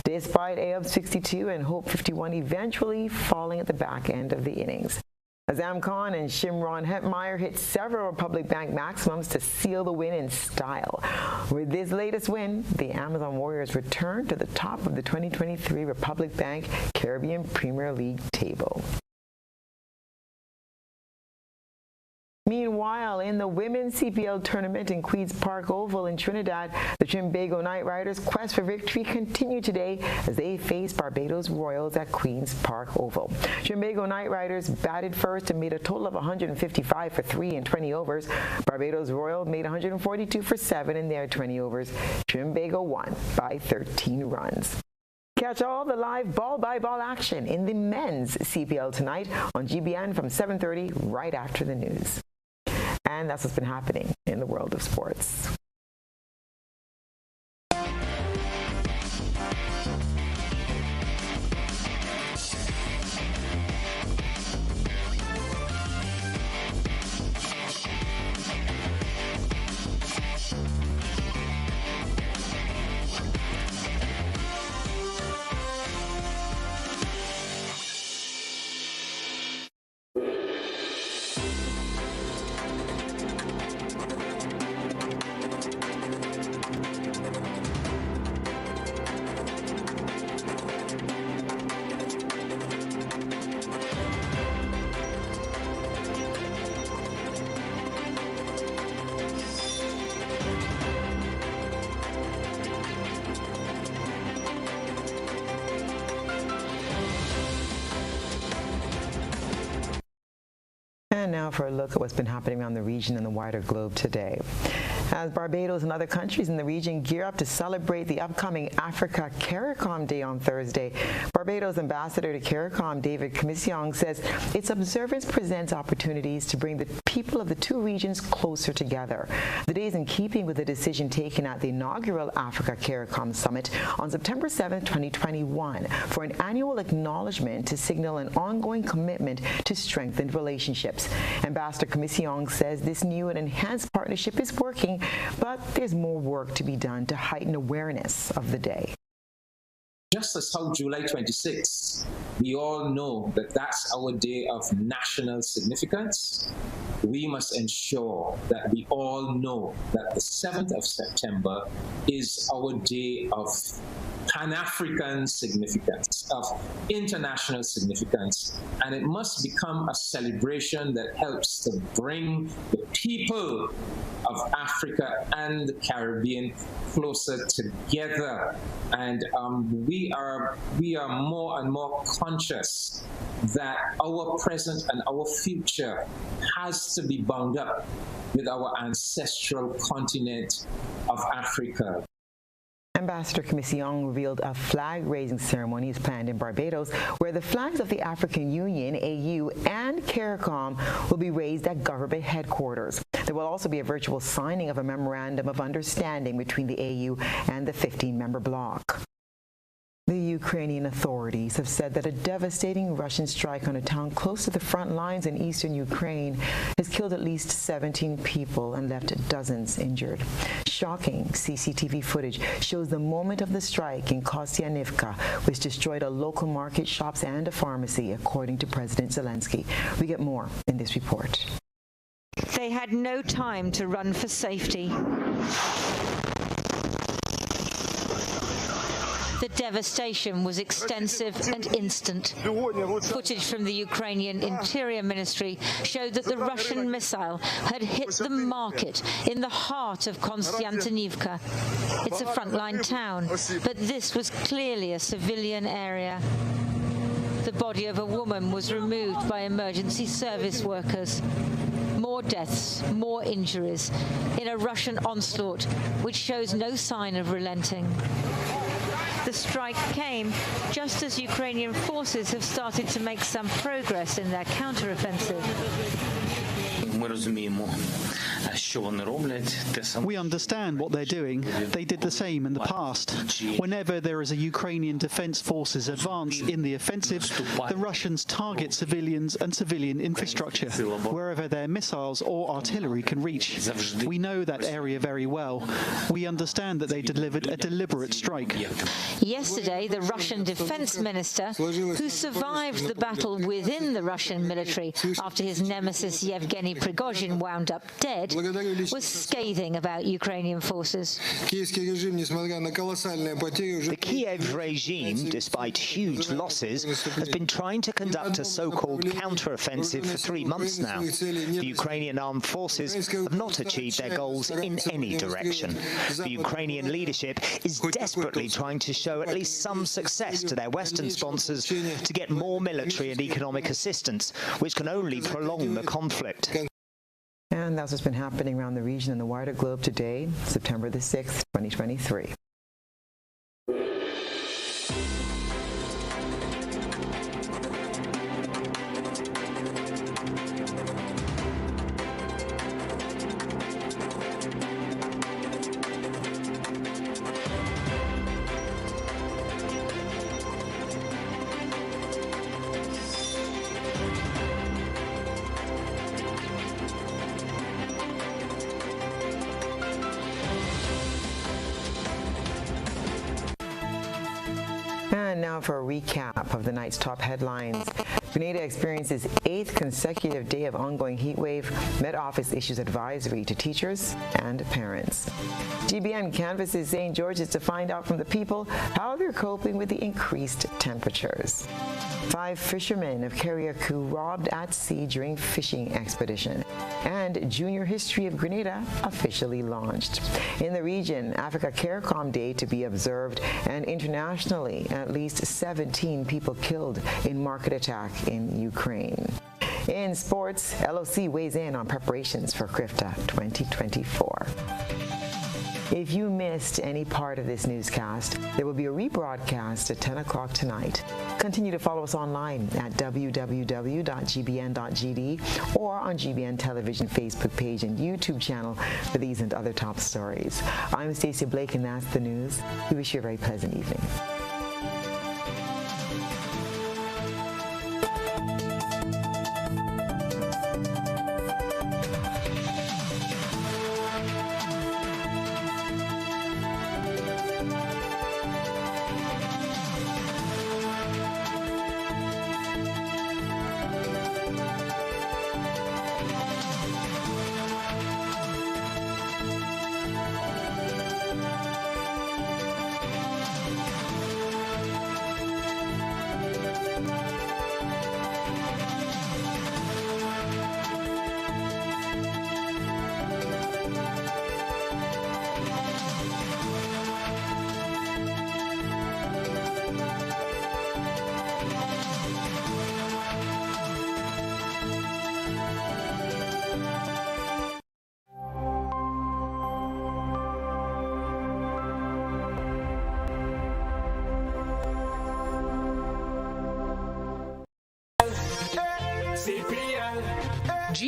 [SPEAKER 5] despite Ayub's 62 and Hope 51 eventually falling at the back end of the innings. Azam Khan and Shimron Hetmeyer hit several Republic Bank maximums to seal the win in style. With this latest win, the Amazon Warriors return to the top of the 2023 Republic Bank Caribbean Premier League table. Meanwhile, in the women's CPL tournament in Queen's Park Oval in Trinidad, the Trinbago Knight Riders' quest for victory continued today as they faced Barbados Royals at Queen's Park Oval. Trinbago Knight Riders batted first and made a total of 155 for 3 in 20 overs. Barbados Royals made 142 for 7 in their 20 overs. Trinbago won by 13 runs. Catch all the live ball-by-ball action in the men's CPL tonight on GBN from 7:30 right after the news. And that's what's been happening in the world of sports. And now for a look at what's been happening around the region and the wider globe today. As Barbados and other countries in the region gear up to celebrate the upcoming Africa CARICOM Day on Thursday, Barbados Ambassador to CARICOM David Comisiong says its observance presents opportunities to bring the people of the two regions closer together. The day is in keeping with the decision taken at the inaugural Africa CARICOM Summit on September 7, 2021, for an annual acknowledgement to signal an ongoing commitment to strengthened relationships. Ambassador Comisiong says this new and enhanced partnership is working, but there's more work to be done to heighten awareness of the day.
[SPEAKER 3] Just as how July 26th, we all know that that's our day of national significance, we must ensure that we all know that the 7th of September is our day of Pan-African significance, of international significance, and it must become a celebration that helps to bring the people of Africa and the Caribbean closer together. And we are more and more conscious that our present and our future has to be bound up with our ancestral continent of Africa.
[SPEAKER 5] Ambassador Commission revealed a flag-raising ceremony is planned in Barbados, where the flags of the African Union, AU, and CARICOM will be raised at government headquarters. There will also be a virtual signing of a memorandum of understanding between the AU and the 15-member bloc. The Ukrainian authorities have said that a devastating Russian strike on a town close to the front lines in eastern Ukraine has killed at least 17 people and left dozens injured. Shocking CCTV footage shows the moment of the strike in Kostianivka, which destroyed a local market, shops, and a pharmacy, according to President Zelensky. We get more in this report.
[SPEAKER 6] They had no time to run for safety. The devastation was extensive and instant. Footage from the Ukrainian Interior Ministry showed that the Russian missile had hit the market in the heart of Konstantinivka. It's a frontline town, but this was clearly a civilian area. The body of a woman was removed by emergency service workers. More deaths, more injuries in a Russian onslaught which shows no sign of relenting. The strike came just as Ukrainian forces have started to make some progress in their counteroffensive.
[SPEAKER 7] We understand what they're doing. They did the same in the past. Whenever there is a Ukrainian defense forces advance in the offensive, the Russians target civilians and civilian infrastructure, wherever their missiles or artillery can reach. We know that area very well. We understand that they delivered a deliberate strike.
[SPEAKER 6] Yesterday, the Russian defense minister, who survived the battle within the Russian military after his nemesis Yevgeny Prigozhin wound up dead, was scathing about Ukrainian forces.
[SPEAKER 9] The Kiev regime, despite huge losses, has been trying to conduct a so-called counter-offensive for 3 months now. The Ukrainian armed forces have not achieved their goals in any direction. The Ukrainian leadership is desperately trying to show at least some success to their Western sponsors to get more military and economic assistance, which can only prolong the conflict.
[SPEAKER 5] And that's what's been happening around the region and the wider globe today, September the 6th, 2023. And now for a recap of the night's top headlines. Grenada experiences 8th consecutive day of ongoing heat wave. Met Office issues advisory to teachers and parents. GBN canvasses St. George's to find out from the people how they're coping with the increased temperatures. 5 fishermen of Carriacou robbed at sea during fishing expedition. And Junior History of Grenada officially launched. In the region, Africa CARICOM Day to be observed, and internationally, at least 17 people killed in market attack in Ukraine. In sports, LOC weighs in on preparations for CRIFTA 2024. If you missed any part of this newscast, there will be a rebroadcast at 10 o'clock tonight. Continue to follow us online at www.gbn.gd or on GBN Television Facebook page and YouTube channel for these and other top stories. I'm Stasia Blake, and that's the news. We wish you a very pleasant evening.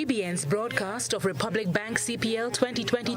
[SPEAKER 28] GBN's broadcast of Republic Bank CPL 2020